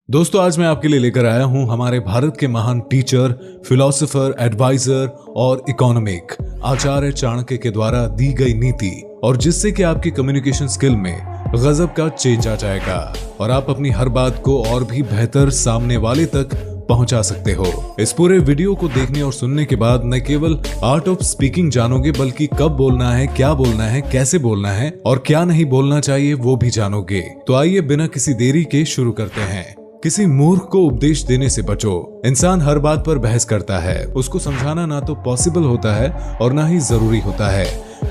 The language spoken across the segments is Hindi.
दोस्तों, आज मैं आपके लिए लेकर आया हूं हमारे भारत के महान टीचर, फिलोसोफर, एडवाइजर और इकोनॉमिक आचार्य चाणक्य के द्वारा दी गई नीति, और जिससे कि आपकी कम्युनिकेशन स्किल में गजब का चेंज आ जाएगा और आप अपनी हर बात को और भी बेहतर सामने वाले तक पहुंचा सकते हो। इस पूरे वीडियो को देखने और सुनने के बाद न केवल आर्ट ऑफ स्पीकिंग जानोगे, बल्कि कब बोलना है, क्या बोलना है, कैसे बोलना है और क्या नहीं बोलना चाहिए वो भी जानोगे। तो आइए बिना किसी देरी के शुरू करते हैं। किसी मूर्ख को उपदेश देने से बचो। इंसान हर बात पर बहस करता है, उसको समझाना ना तो पॉसिबल होता है और ना ही जरूरी होता है।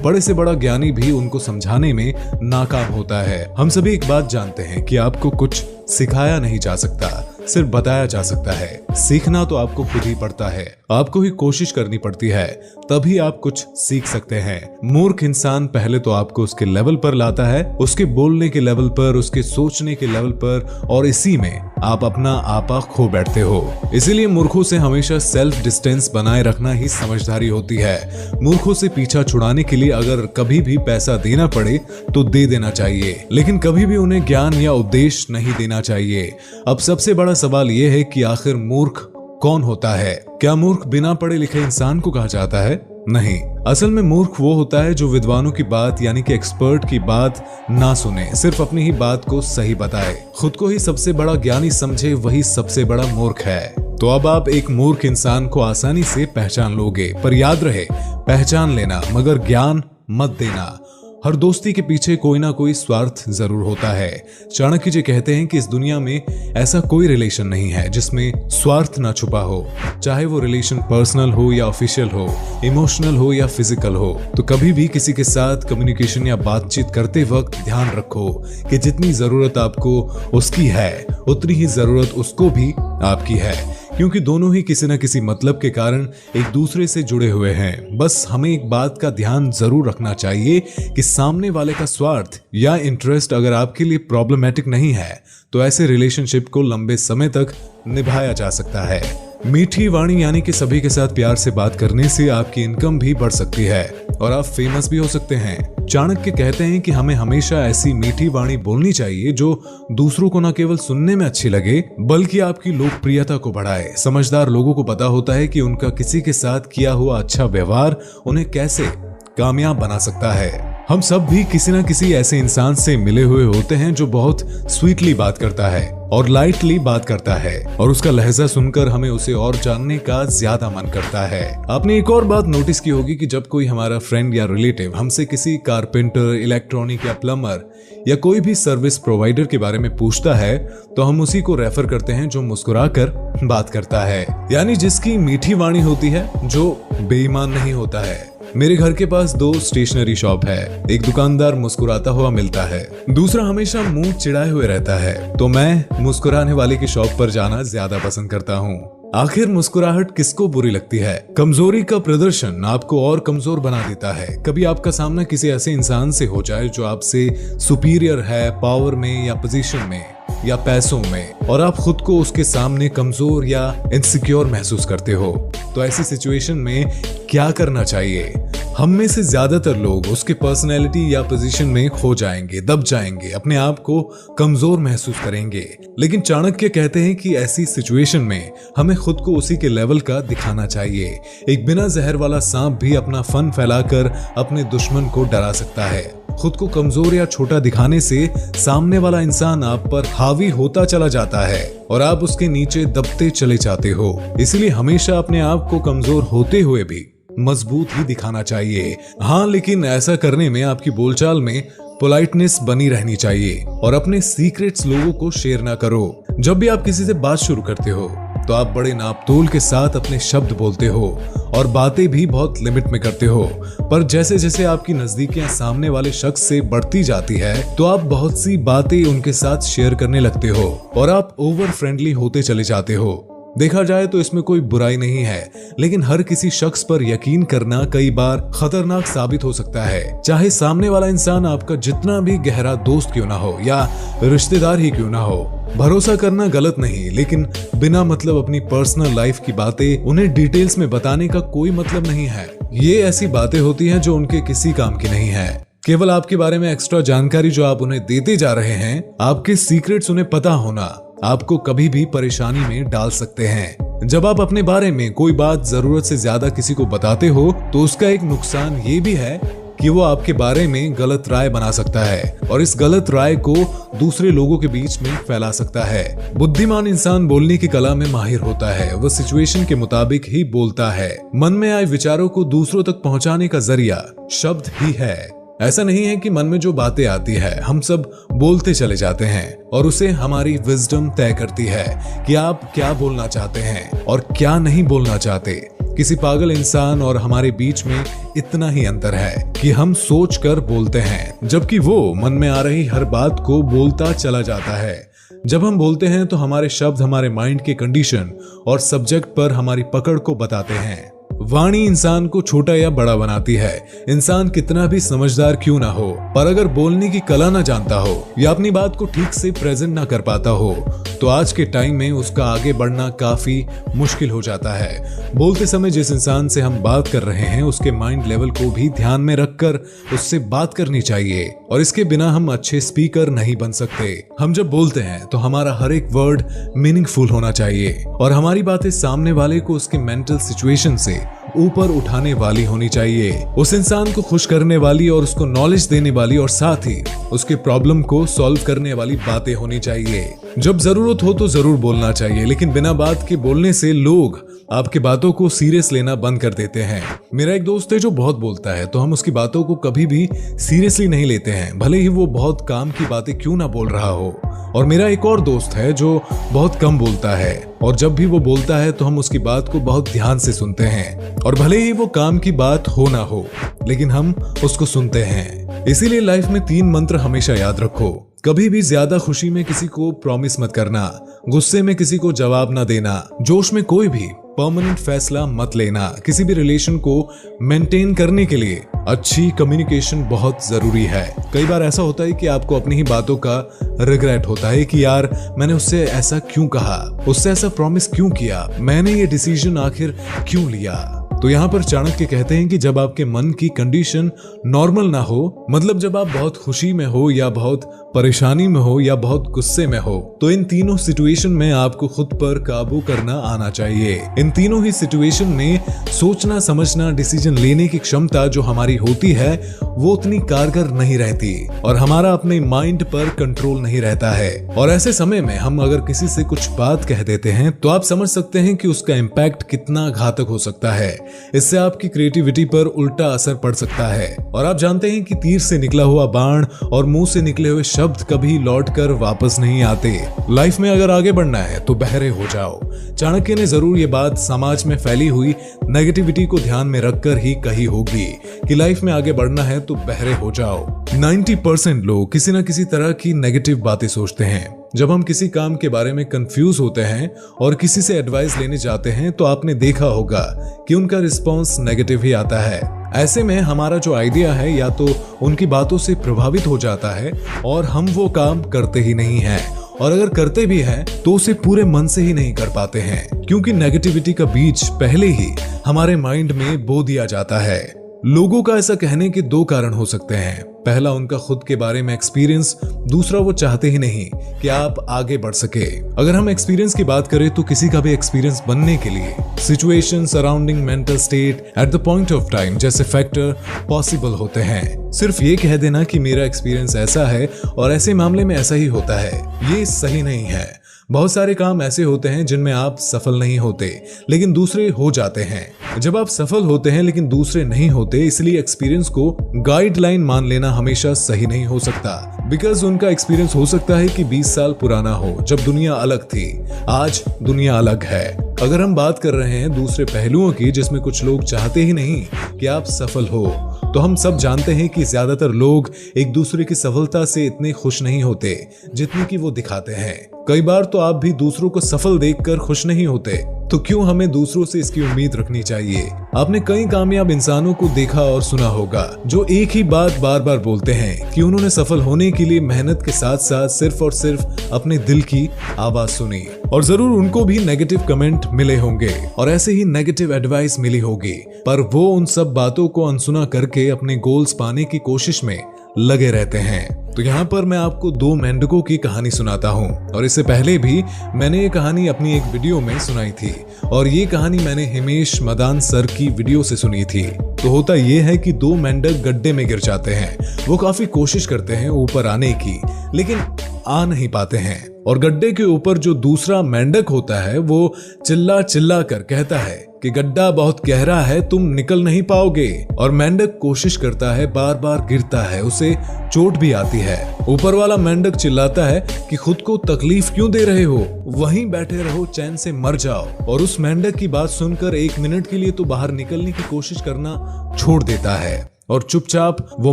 बड़े से बड़ा ज्ञानी भी उनको समझाने में नाकाम होता है। हम सभी एक बात जानते हैं कि आपको कुछ सिखाया नहीं जा सकता, सिर्फ बताया जा सकता है। सीखना तो आपको खुद ही पड़ता है, आपको ही कोशिश करनी पड़ती है, तभी आप कुछ सीख सकते हैं। मूर्ख इंसान पहले तो आपको उसके लेवल पर लाता है, उसके बोलने के लेवल पर, उसके सोचने के लेवल पर, और इसी में आप अपना आपा खो बैठते हो। इसीलिए मूर्खों से हमेशा सेल्फ डिस्टेंस बनाए रखना ही समझदारी होती है। मूर्खों से पीछा छुड़ाने के लिए अगर कभी भी पैसा देना पड़े तो दे देना चाहिए, लेकिन कभी भी उन्हें ज्ञान या उपदेश नहीं देना चाहिए। अब सबसे बड़ा सवाल यह है कि आखिर मूर्ख कौन होता है? क्या मूर्ख बिना पढ़े लिखे इंसान को कहा जाता है? नहीं, असल में मूर्ख वो होता है जो विद्वानों की बात यानी कि एक्सपर्ट की बात ना सुने, सिर्फ अपनी ही बात को सही बताए, खुद को ही सबसे बड़ा ज्ञानी समझे, वही सबसे बड़ा मूर्ख है। तो अब आप एक मूर्ख इंसान को आसानी से पहचान लोगे, पर याद रहे, पहचान लेना मगर ज्ञान मत देना। हर दोस्ती के पीछे कोई ना कोई स्वार्थ जरूर होता है। चाणक्य जी कहते हैं कि इस दुनिया में ऐसा कोई रिलेशन नहीं है जिसमें स्वार्थ ना छुपा हो, चाहे वो रिलेशन पर्सनल हो या ऑफिशियल हो, इमोशनल हो या फिजिकल हो। तो कभी भी किसी के साथ कम्युनिकेशन या बातचीत करते वक्त ध्यान रखो कि जितनी जरूरत आपको उसकी है, उतनी ही जरूरत उसको भी आपकी है, क्योंकि दोनों ही किसी न किसी मतलब के कारण एक दूसरे से जुड़े हुए हैं। बस हमें एक बात का ध्यान जरूर रखना चाहिए कि सामने वाले का स्वार्थ या इंटरेस्ट अगर आपके लिए प्रॉब्लमैटिक नहीं है तो ऐसे रिलेशनशिप को लंबे समय तक निभाया जा सकता है। मीठी वाणी यानी कि सभी के साथ प्यार से बात करने से आपकी इनकम भी बढ़ सकती है और आप फेमस भी हो सकते हैं। चाणक्य कहते हैं कि हमें हमेशा ऐसी मीठी वाणी बोलनी चाहिए जो दूसरों को न केवल सुनने में अच्छी लगे बल्कि आपकी लोकप्रियता को बढ़ाए। समझदार लोगों को पता होता है कि उनका किसी के साथ किया हुआ अच्छा व्यवहार उन्हें कैसे कामयाब बना सकता है। हम सब भी किसी न किसी ऐसे इंसान से मिले हुए होते हैं जो बहुत स्वीटली बात करता है और लाइटली बात करता है, और उसका लहजा सुनकर हमें उसे और जानने का ज्यादा मन करता है। आपने एक और बात नोटिस की होगी कि जब कोई हमारा फ्रेंड या रिलेटिव हमसे किसी कारपेंटर, इलेक्ट्रॉनिक या प्लम्बर या कोई भी सर्विस प्रोवाइडर के बारे में पूछता है तो हम उसी को रेफर करते हैं जो मुस्कुराकर बात करता है, यानी जिसकी मीठी वाणी होती है, जो बेईमान नहीं होता है। मेरे घर के पास 2 स्टेशनरी शॉप है। एक दुकानदार मुस्कुराता हुआ मिलता है, दूसरा हमेशा मुंह चिढ़ाए हुए रहता है। तो मैं मुस्कुराने वाले की शॉप पर जाना ज्यादा पसंद करता हूँ। आखिर मुस्कुराहट किसको बुरी लगती है? कमजोरी का प्रदर्शन आपको और कमजोर बना देता है। कभी आपका सामना किसी ऐसे इंसान से हो जाए जो आपसे सुपीरियर है, पावर में या पोजीशन में या पैसों में, और आप खुद को उसके सामने कमजोर या इनसिक्योर महसूस करते हो, तो ऐसी सिचुएशन में क्या करना चाहिए? हम में से ज्यादातर लोग उसके पर्सनैलिटी या पोजीशन में खो जाएंगे, दब जाएंगे, अपने आप को कमजोर महसूस करेंगे। लेकिन चाणक्य कहते हैं कि ऐसी सिचुएशन में हमें खुद को उसी के लेवल का दिखाना चाहिए। एक बिना जहर वाला सांप भी अपना फन फैलाकर अपने दुश्मन को डरा सकता है। खुद को कमजोर या छोटा दिखाने से सामने वाला इंसान आप पर हावी होता चला जाता है और आप उसके नीचे दबते चले जाते हो। इसलिए हमेशा अपने आप को कमजोर होते हुए भी मजबूत ही दिखाना चाहिए। हाँ, लेकिन ऐसा करने में आपकी बोलचाल में पोलाइटनेस बनी रहनी चाहिए और अपने सीक्रेट्स लोगों को शेयर ना करो। जब भी आप किसी से बात शुरू करते हो तो आप बड़े नापतोल के साथ अपने शब्द बोलते हो और बातें भी बहुत लिमिट में करते हो, पर जैसे जैसे आपकी नजदीकियां सामने वाले शख्स से बढ़ती जाती है तो आप बहुत सी बातें उनके साथ शेयर करने लगते हो और आप ओवर फ्रेंडली होते चले जाते हो। देखा जाए तो इसमें कोई बुराई नहीं है, लेकिन हर किसी शख्स पर यकीन करना कई बार खतरनाक साबित हो सकता है। चाहे सामने वाला इंसान आपका जितना भी गहरा दोस्त क्यों ना हो या रिश्तेदार ही क्यों ना हो, भरोसा करना गलत नहीं, लेकिन बिना मतलब अपनी पर्सनल लाइफ की बातें उन्हें डिटेल्स में बताने का कोई मतलब नहीं है। ये ऐसी बातें होती हैं जो उनके किसी काम की नहीं है। केवल आपके बारे में एक्स्ट्रा जानकारी जो आप उन्हें देते जा रहे हैं, आपके सीक्रेट्स उन्हें पता होना, आपको कभी भी परेशानी में डाल सकते हैं। जब आप अपने बारे में कोई बात जरूरत से ज्यादा किसी को बताते हो तो उसका एक नुकसान ये भी है कि वो आपके बारे में गलत राय बना सकता है और इस गलत राय को दूसरे लोगों के बीच में फैला सकता है। बुद्धिमान इंसान बोलने की कला में माहिर होता है, वह सिचुएशन के मुताबिक ही बोलता है। मन में आए विचारों को दूसरों तक पहुंचाने का जरिया शब्द ही है। ऐसा नहीं है कि मन में जो बातें आती है हम सब बोलते चले जाते हैं और उसे हमारी विजडम तय करती है कि आप क्या बोलना चाहते हैं और क्या नहीं बोलना चाहते। किसी पागल इंसान और हमारे बीच में इतना ही अंतर है कि हम सोच कर बोलते हैं, जबकि वो मन में आ रही हर बात को बोलता चला जाता है। जब हम बोलते हैं तो हमारे शब्द हमारे माइंड के कंडीशन और सब्जेक्ट पर हमारी पकड़ को बताते हैं। वाणी इंसान को छोटा या बड़ा बनाती है। इंसान कितना भी समझदार क्यों ना हो, पर अगर बोलने की कला ना जानता हो या अपनी बात को ठीक से प्रेजेंट ना कर पाता हो तो आज के टाइम में उसका आगे बढ़ना काफी मुश्किल हो जाता है। बोलते समय जिस इंसान से हम बात कर रहे हैं उसके माइंड लेवल को भी ध्यान में रखकर उससे बात करनी चाहिए और इसके बिना हम अच्छे स्पीकर नहीं बन सकते। हम जब बोलते हैं तो हमारा हर एक वर्ड मीनिंगफुल होना चाहिए और हमारी बातें सामने वाले को उसके मेंटल सिचुएशन से ऊपर उठाने वाली होनी चाहिए, उस इंसान को खुश करने वाली और उसको नॉलेज देने वाली और साथ ही उसके प्रॉब्लम को सॉल्व करने वाली बातें होनी चाहिए। जब जरूरत हो तो जरूर बोलना चाहिए, लेकिन बिना बात के बोलने से लोग आपकी बातों को सीरियस लेना बंद कर देते हैं। मेरा एक दोस्त है जो बहुत बोलता है तो हम उसकी बातों को कभी भी सीरियसली नहीं लेते हैं, भले ही वो बहुत काम की बातें क्यों ना बोल रहा हो। और मेरा एक और दोस्त है जो बहुत कम बोलता है और जब भी वो बोलता है तो हम उसकी बात को बहुत ध्यान से सुनते हैं और भले ही वो काम की बात हो ना हो लेकिन हम उसको सुनते हैं। इसीलिए लाइफ में 3 मंत्र हमेशा याद रखो। कभी भी ज्यादा खुशी में किसी को प्रॉमिस मत करना, गुस्से में किसी को जवाब ना देना, जोश में कोई भी परमानेंट फैसला मत लेना। किसी भी रिलेशन को मेंटेन करने के लिए अच्छी कम्युनिकेशन बहुत जरूरी है। कई बार ऐसा होता है कि आपको अपनी ही बातों का रिग्रेट होता है कि यार मैंने उससे ऐसा क्यों कहा, उससे ऐसा प्रॉमिस क्यों किया, मैंने ये डिसीजन आखिर क्यों लिया। तो यहाँ पर चाणक्य कहते हैं कि जब आपके मन की कंडीशन नॉर्मल ना हो, मतलब जब आप बहुत खुशी में हो या बहुत परेशानी में हो या बहुत गुस्से में हो, तो इन तीनों सिचुएशन में आपको खुद पर काबू करना आना चाहिए। इन तीनों ही सिचुएशन में सोचना समझना डिसीजन लेने की क्षमता जो हमारी होती है वो उतनी कारगर नहीं रहती और हमारा अपने माइंड पर कंट्रोल नहीं रहता है। और ऐसे समय में हम अगर किसी से कुछ बात कह देते हैं तो आप समझ सकते हैं कि उसका इम्पैक्ट कितना घातक हो सकता है। इससे आपकी क्रिएटिविटी पर उल्टा असर पड़ सकता है और आप जानते हैं कि तीर से निकला हुआ बाण और मुंह से निकले हुए शब्द कभी लौटकर वापस नहीं आते। लाइफ में अगर आगे बढ़ना है तो बहरे हो जाओ। चाणक्य ने जरूर ये बात समाज में फैली हुई नेगेटिविटी को ध्यान में रखकर ही कही होगी कि लाइफ में आगे बढ़ना है तो बहरे हो जाओ। 90% लोग किसी न किसी तरह की नेगेटिव बातें सोचते हैं। जब हम किसी काम के बारे में कंफ्यूज होते हैं और किसी से एडवाइस लेने जाते हैं तो आपने देखा होगा कि उनका रिस्पॉन्स नेगेटिव ही आता है। ऐसे में हमारा जो आइडिया है या तो उनकी बातों से प्रभावित हो जाता है और हम वो काम करते ही नहीं हैं, और अगर करते भी हैं तो उसे पूरे मन से ही नहीं कर पाते हैं, क्योंकि नेगेटिविटी का बीज पहले ही हमारे माइंड में बो दिया जाता है। लोगों का ऐसा कहने के 2 कारण हो सकते हैं। पहला उनका खुद के बारे में एक्सपीरियंस, दूसरा वो चाहते ही नहीं कि आप आगे बढ़ सके। अगर हम एक्सपीरियंस की बात करें तो किसी का भी एक्सपीरियंस बनने के लिए situation, surrounding, mental state, at the point of time जैसे फैक्टर पॉसिबल होते हैं। सिर्फ ये कह देना कि मेरा एक्सपीरियंस ऐसा है और ऐसे मामले में ऐसा ही होता है, ये सही नहीं है। बहुत सारे काम ऐसे होते हैं जिनमें आप सफल नहीं होते लेकिन दूसरे हो जाते हैं। जब आप सफल होते हैं लेकिन दूसरे नहीं होते, इसलिए एक्सपीरियंस को गाइडलाइन मान लेना हमेशा सही नहीं हो सकता। बिकॉज उनका एक्सपीरियंस हो सकता है कि 20 साल पुराना हो, जब दुनिया अलग थी। आज दुनिया अलग है। अगर हम बात कर रहे हैं दूसरे पहलुओं की जिसमें कुछ लोग चाहते ही नहीं कि आप सफल हो, तो हम सब जानते हैं कि ज्यादातर लोग एक दूसरे की सफलता से इतने खुश नहीं होते जितनी कि वो दिखाते हैं। कई बार तो आप भी दूसरों को सफल देखकर खुश नहीं होते, तो क्यों हमें दूसरों से इसकी उम्मीद रखनी चाहिए। आपने कई कामयाब इंसानों को देखा और सुना होगा जो एक ही बात बार बार बोलते हैं कि उन्होंने सफल होने के लिए मेहनत के साथ साथ सिर्फ और सिर्फ अपने दिल की आवाज सुनी। और जरूर उनको भी नेगेटिव कमेंट मिले होंगे और ऐसे ही नेगेटिव एडवाइस मिली होगी, पर वो उन सब बातों को अनसुना करके अपने गोल्स पाने की कोशिश में लगे रहते हैं। तो यहाँ पर मैं आपको दो मेंढकों की कहानी सुनाता हूँ और इससे पहले भी मैंने ये कहानी अपनी एक वीडियो में सुनाई थी और ये कहानी मैंने हिमेश मदान सर की वीडियो से सुनी थी। तो होता ये है कि दो मेंढक गड्ढे में गिर जाते हैं। वो काफी कोशिश करते हैं ऊपर आने की, लेकिन आ नहीं पाते हैं और गड्ढे के ऊपर जो दूसरा मेंढक होता है वो चिल्ला चिल्ला कर कहता है कि गड्ढा बहुत गहरा है, तुम निकल नहीं पाओगे। और मेंढक कोशिश करता है, बार बार गिरता है, उसे चोट भी आती है। ऊपर वाला मेंढक चिल्लाता है कि खुद को तकलीफ क्यों दे रहे हो, वहीं बैठे रहो, चैन से मर जाओ। और उस मेंढक की बात सुनकर 1 मिनट के लिए तो बाहर निकलने की कोशिश करना छोड़ देता है और चुपचाप वो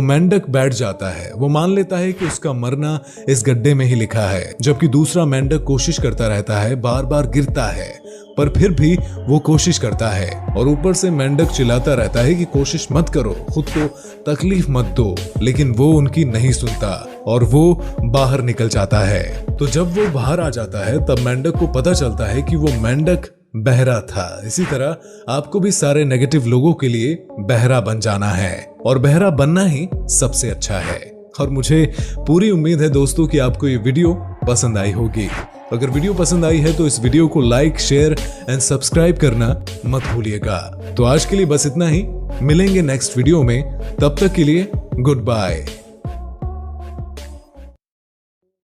मेंढक बैठ जाता है। वो मान लेता है कि उसका मरना इस गड्ढे में ही लिखा है, जबकि दूसरा मेंढक कोशिश करता रहता है, बार बार गिरता है, पर फिर भी वो कोशिश करता है। और ऊपर से मेंढक चिल्लाता रहता है कि कोशिश मत करो, खुद को तकलीफ मत दो, लेकिन वो उनकी नहीं सुनता और वो बाहर निकल जाता है। तो जब वो बाहर आ जाता है तब मेंढक को पता चलता है कि वो मेंढक बहरा था। इसी तरह आपको भी सारे नेगेटिव लोगों के लिए बहरा बन जाना है और बहरा बनना ही सबसे अच्छा है। और मुझे पूरी उम्मीद है दोस्तों कि आपको ये वीडियो पसंद आई होगी। अगर वीडियो पसंद आई है तो इस वीडियो को लाइक, शेयर एंड सब्सक्राइब करना मत भूलिएगा। तो आज के लिए बस इतना ही, मिलेंगे नेक्स्ट वीडियो में, तब तक के लिए गुड बाय।